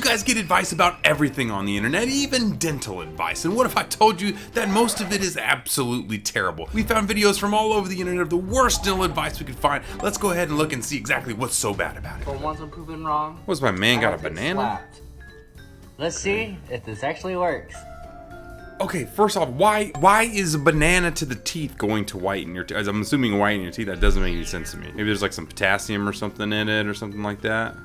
guys get advice about everything on the internet, even dental advice. And what if I told you that most of it is absolutely terrible? We found videos from all over the internet of the worst dental advice we could find. Let's go ahead and look and see exactly what's so bad about it. For once I'm proven wrong. What's my man got a banana? Let's see if this actually works. Okay, first off, why is a banana to the teeth going to whiten your teeth? I'm assuming whiten your teeth. That doesn't make any sense to me. Maybe there's like some potassium or something in it or something like that.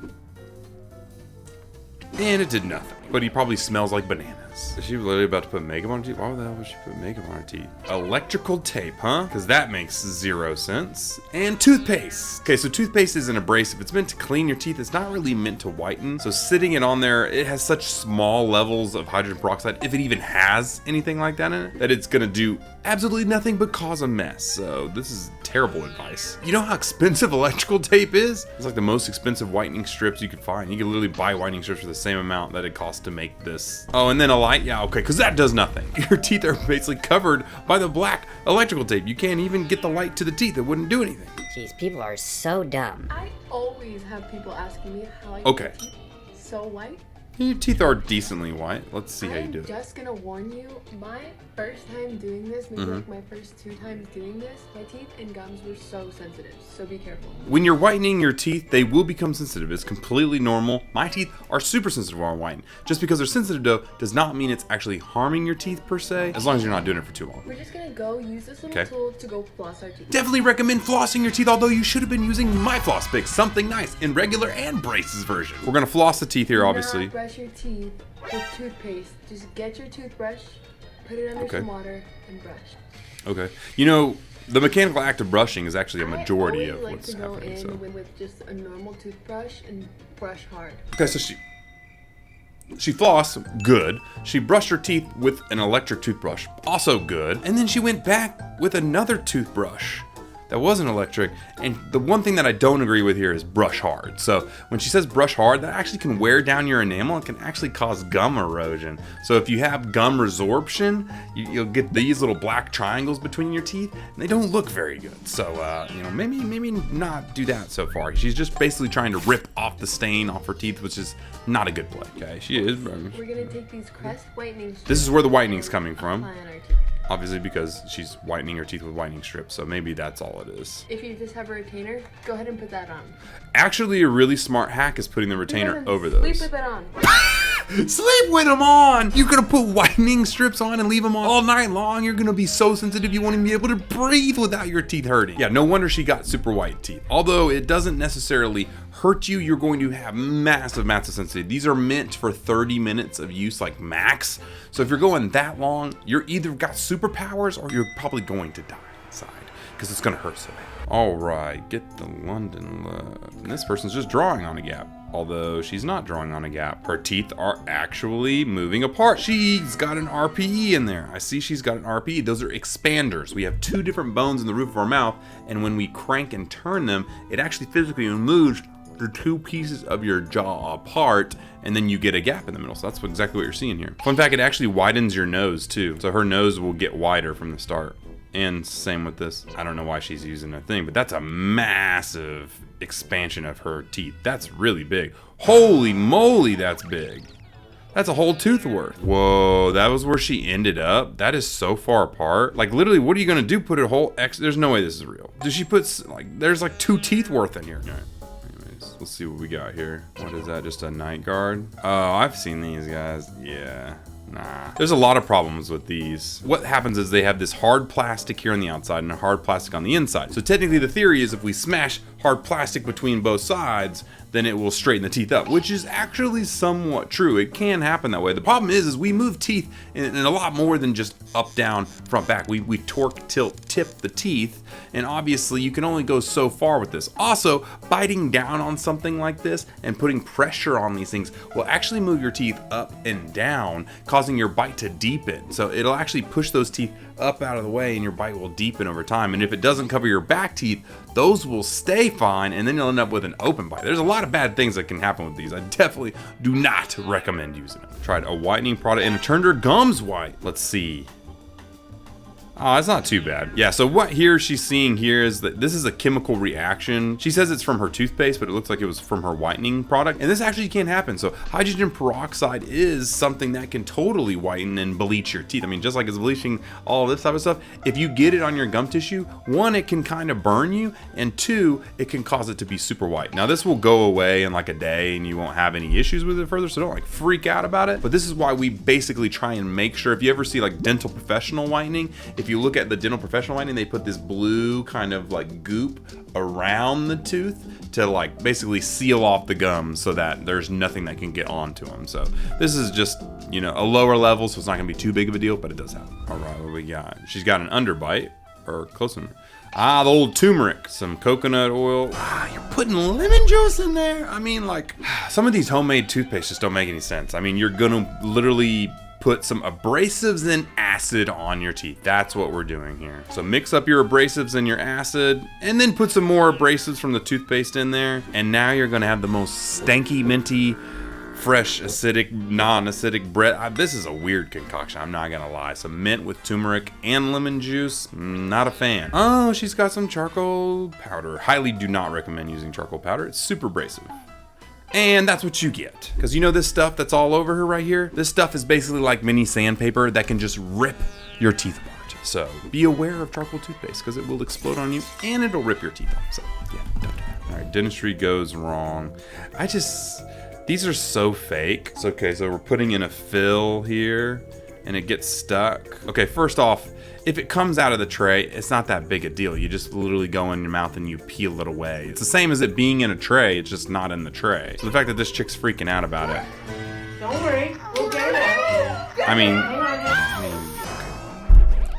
And it did nothing. But he probably smells like bananas. Is she literally about to put makeup on her teeth? Why the hell would she put makeup on her teeth? Electrical tape, huh? Because that makes zero sense. And toothpaste. Okay, so toothpaste is an abrasive. It's meant to clean your teeth. It's not really meant to whiten. So sitting it on there, it has such small levels of hydrogen peroxide, if it even has anything like that in it, that it's gonna do absolutely nothing but cause a mess. So this is terrible advice. You know how expensive electrical tape is? It's like the most expensive whitening strips you could find. You can literally buy whitening strips for the same amount that it costs to make this. Oh, and then a light, yeah, okay, because that does nothing. Your teeth are basically covered by the black electrical tape. You can't even get the light to the teeth. It wouldn't do anything. Jeez, people are so dumb. I always have people asking me how I Okay. get teeth so white. Your teeth are decently white. Let's see how you do I'm it. just gonna warn you, my first time doing this, maybe like my first 2 times doing this, my teeth and gums were so sensitive, so be careful. When you're whitening your teeth, they will become sensitive. It's completely normal. My teeth are super sensitive when I whiten. Just because they're sensitive though, does not mean it's actually harming your teeth per se, as long as you're not doing it for too long. We're just gonna go use this little tool to go floss our teeth. Definitely recommend flossing your teeth, although you should have been using my floss picks, something nice in regular and braces version. We're gonna floss the teeth here, obviously. Not brush your teeth with toothpaste. Just get your toothbrush, put it under some water, and brush. Okay. You know, the mechanical act of brushing is actually a majority of like what's to go happening. in So. with just a normal toothbrush and brush hard. Okay, so she flossed, good. She brushed her teeth with an electric toothbrush, also good. And then she went back with another toothbrush that wasn't electric. And the one thing that I don't agree with here is brush hard. So when she says brush hard, that actually can wear down your enamel. It can actually cause gum erosion. So if you have gum resorption, you'll get these little black triangles between your teeth, and they don't look very good. So you know, maybe not do that so far. She's just basically trying to rip off the stain off her teeth, which is not a good play. Okay, she is. We're gonna take these Crest whitening strips. This is where the whitening's coming from. Apply on our teeth. Obviously because she's whitening her teeth with whitening strips, so maybe that's all it is. If you just have a retainer, go ahead and put that on. Actually, a really smart hack is putting the retainer over those. Sleep with it on. Sleep with them on! You're gonna put whitening strips on and leave them on all night long? You're gonna be so sensitive you won't even be able to breathe without your teeth hurting. Yeah, no wonder she got super white teeth. Although it doesn't necessarily hurt you, you're going to have massive sensitivity. These are meant for 30 minutes of use, like max. So if you're going that long, you're either got superpowers or you're probably going to die inside because it's gonna hurt so bad. All right, get the London love. And this person's just drawing on a gap. Although she's not drawing on a gap. Her teeth are actually moving apart. She's got an RPE in there. I see she's got an RPE. Those are expanders. We have 2 different bones in the roof of our mouth, and when we crank and turn them, it actually physically moves the 2 pieces of your jaw apart, and then you get a gap in the middle. So that's exactly what you're seeing here. Fun fact, it actually widens your nose too. So her nose will get wider from the start. And same with this. I don't know why she's using a thing, but that's a massive expansion of her teeth. That's really big. Holy moly, that's big. That's a whole tooth worth. Whoa, that was where she ended up? That is so far apart. Like literally, what are you gonna do? Put a whole there's no way this is real. Does she put, like, there's like 2 teeth worth in here. All right, anyways, let's see what we got here. What is that, just a night guard? Oh, I've seen these guys, yeah. Nah. There's a lot of problems with these. What happens is they have this hard plastic here on the outside and a hard plastic on the inside. So technically the theory is if we smash hard plastic between both sides, then it will straighten the teeth up, which is actually somewhat true. It can happen that way. The problem is we move teeth in a lot more than just up, down, front, back. We torque, tilt, tip the teeth, and obviously you can only go so far with this. Also, biting down on something like this and putting pressure on these things will actually move your teeth up and down, causing your bite to deepen. So it'll actually push those teeth up out of the way and your bite will deepen over time. And if it doesn't cover your back teeth, those will stay fine and then you'll end up with an open bite. There's a lot of bad things that can happen with these. I definitely do not recommend using them. Tried a whitening product and it turned her gums white. Let's see. Oh, it's not too bad. Yeah, so what here she's seeing here is that this is a chemical reaction. She says it's from her toothpaste, but it looks like it was from her whitening product. And this actually can happen. So hydrogen peroxide is something that can totally whiten and bleach your teeth. I mean, just like it's bleaching all this type of stuff, if you get it on your gum tissue, one, it can kind of burn you, and two, it can cause it to be super white. Now this will go away in like a day and you won't have any issues with it further, so don't like freak out about it. But this is why we basically try and make sure, if you ever see like dental professional whitening, if you look at the dental professional whitening, they put this blue kind of like goop around the tooth to like basically seal off the gums so that there's nothing that can get onto them. So this is just, you know, a lower level, so it's not gonna be too big of a deal, but it does happen. All right, what we got? She's got an underbite, or close enough. Ah, the old turmeric, some coconut oil. Ah, you're putting lemon juice in there. I mean, like, some of these homemade toothpaste just don't make any sense. I mean, you're gonna literally put some abrasives and acid on your teeth. That's what we're doing here. So mix up your abrasives and your acid, and then put some more abrasives from the toothpaste in there. And now you're gonna have the most stanky, minty, fresh, acidic, non-acidic breath. This is a weird concoction, I'm not gonna lie. Some mint with turmeric and lemon juice, not a fan. Oh, she's got some charcoal powder. Highly do not recommend using charcoal powder. It's super abrasive. And that's what you get. Because you know this stuff that's all over her right here? This stuff is basically like mini sandpaper that can just rip your teeth apart. So be aware of charcoal toothpaste because it will explode on you and it'll rip your teeth off. So yeah, don't do that. All right, dentistry goes wrong. These are so fake. So, okay, so we're putting in a fill here and it gets stuck. Okay, first off, if it comes out of the tray, it's not that big a deal. You just literally go in your mouth and you peel it away. It's the same as it being in a tray, it's just not in the tray. So the fact that this chick's freaking out about it. Don't worry, we'll get it out. I mean,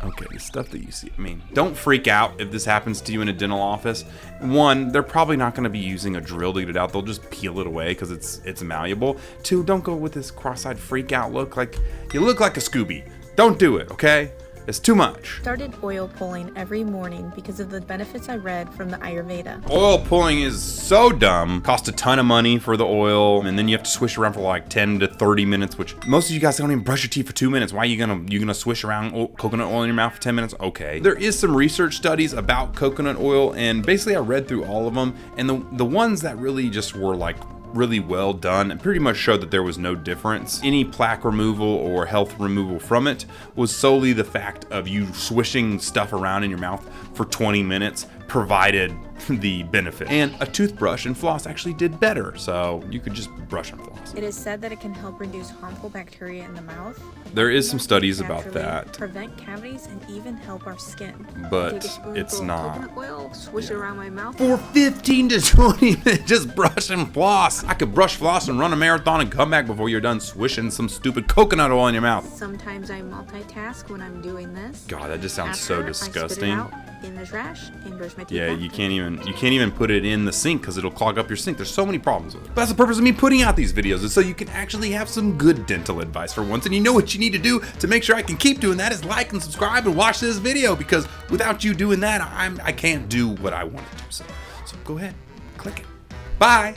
okay, the stuff that you see, I mean, don't freak out if this happens to you in a dental office. One, they're probably not gonna be using a drill to get it out. They'll just peel it away because it's malleable. Two, don't go with this cross-eyed freak out look. Like, you look like a Scooby. Don't do it, okay? It's too much. Started oil pulling every morning because of the benefits I read from the Ayurveda. Oil pulling is so dumb. Costs a ton of money for the oil, and then you have to swish around for like 10 to 30 minutes, which most of you guys don't even brush your teeth for 2 minutes. Why are you gonna swish around coconut oil in your mouth for 10 minutes? Okay. There is some research studies about coconut oil, and basically I read through all of them, and the ones that really just were like really well done and pretty much showed that there was no difference. Any plaque removal or health removal from it was solely the fact of you swishing stuff around in your mouth for 20 minutes provided the benefit. And a toothbrush and floss actually did better, so you could just brush and floss. It is said that it can help reduce harmful bacteria in the mouth. There is some studies about naturally that, prevent cavities and even help our skin. but Take a spoonful it's of not. coconut oil, swish it around my mouth. For 15 to 20 minutes, just brush and floss. I could brush, floss, and run a marathon and come back before you're done swishing some stupid coconut oil in your mouth. Sometimes I multitask when I'm doing this. God, that just sounds so After, I spit it disgusting. out in the trash and brush my teeth. Yeah, after. you can't even put it in the sink because it'll clog up your sink. There's so many problems with it. But that's the purpose of me putting out these videos, is so you can actually have some good dental advice for once. And you know what you need to do to make sure I can keep doing that is like and subscribe and watch this video, because without you doing that, I can't do what I want to do. So go ahead, click it. Bye.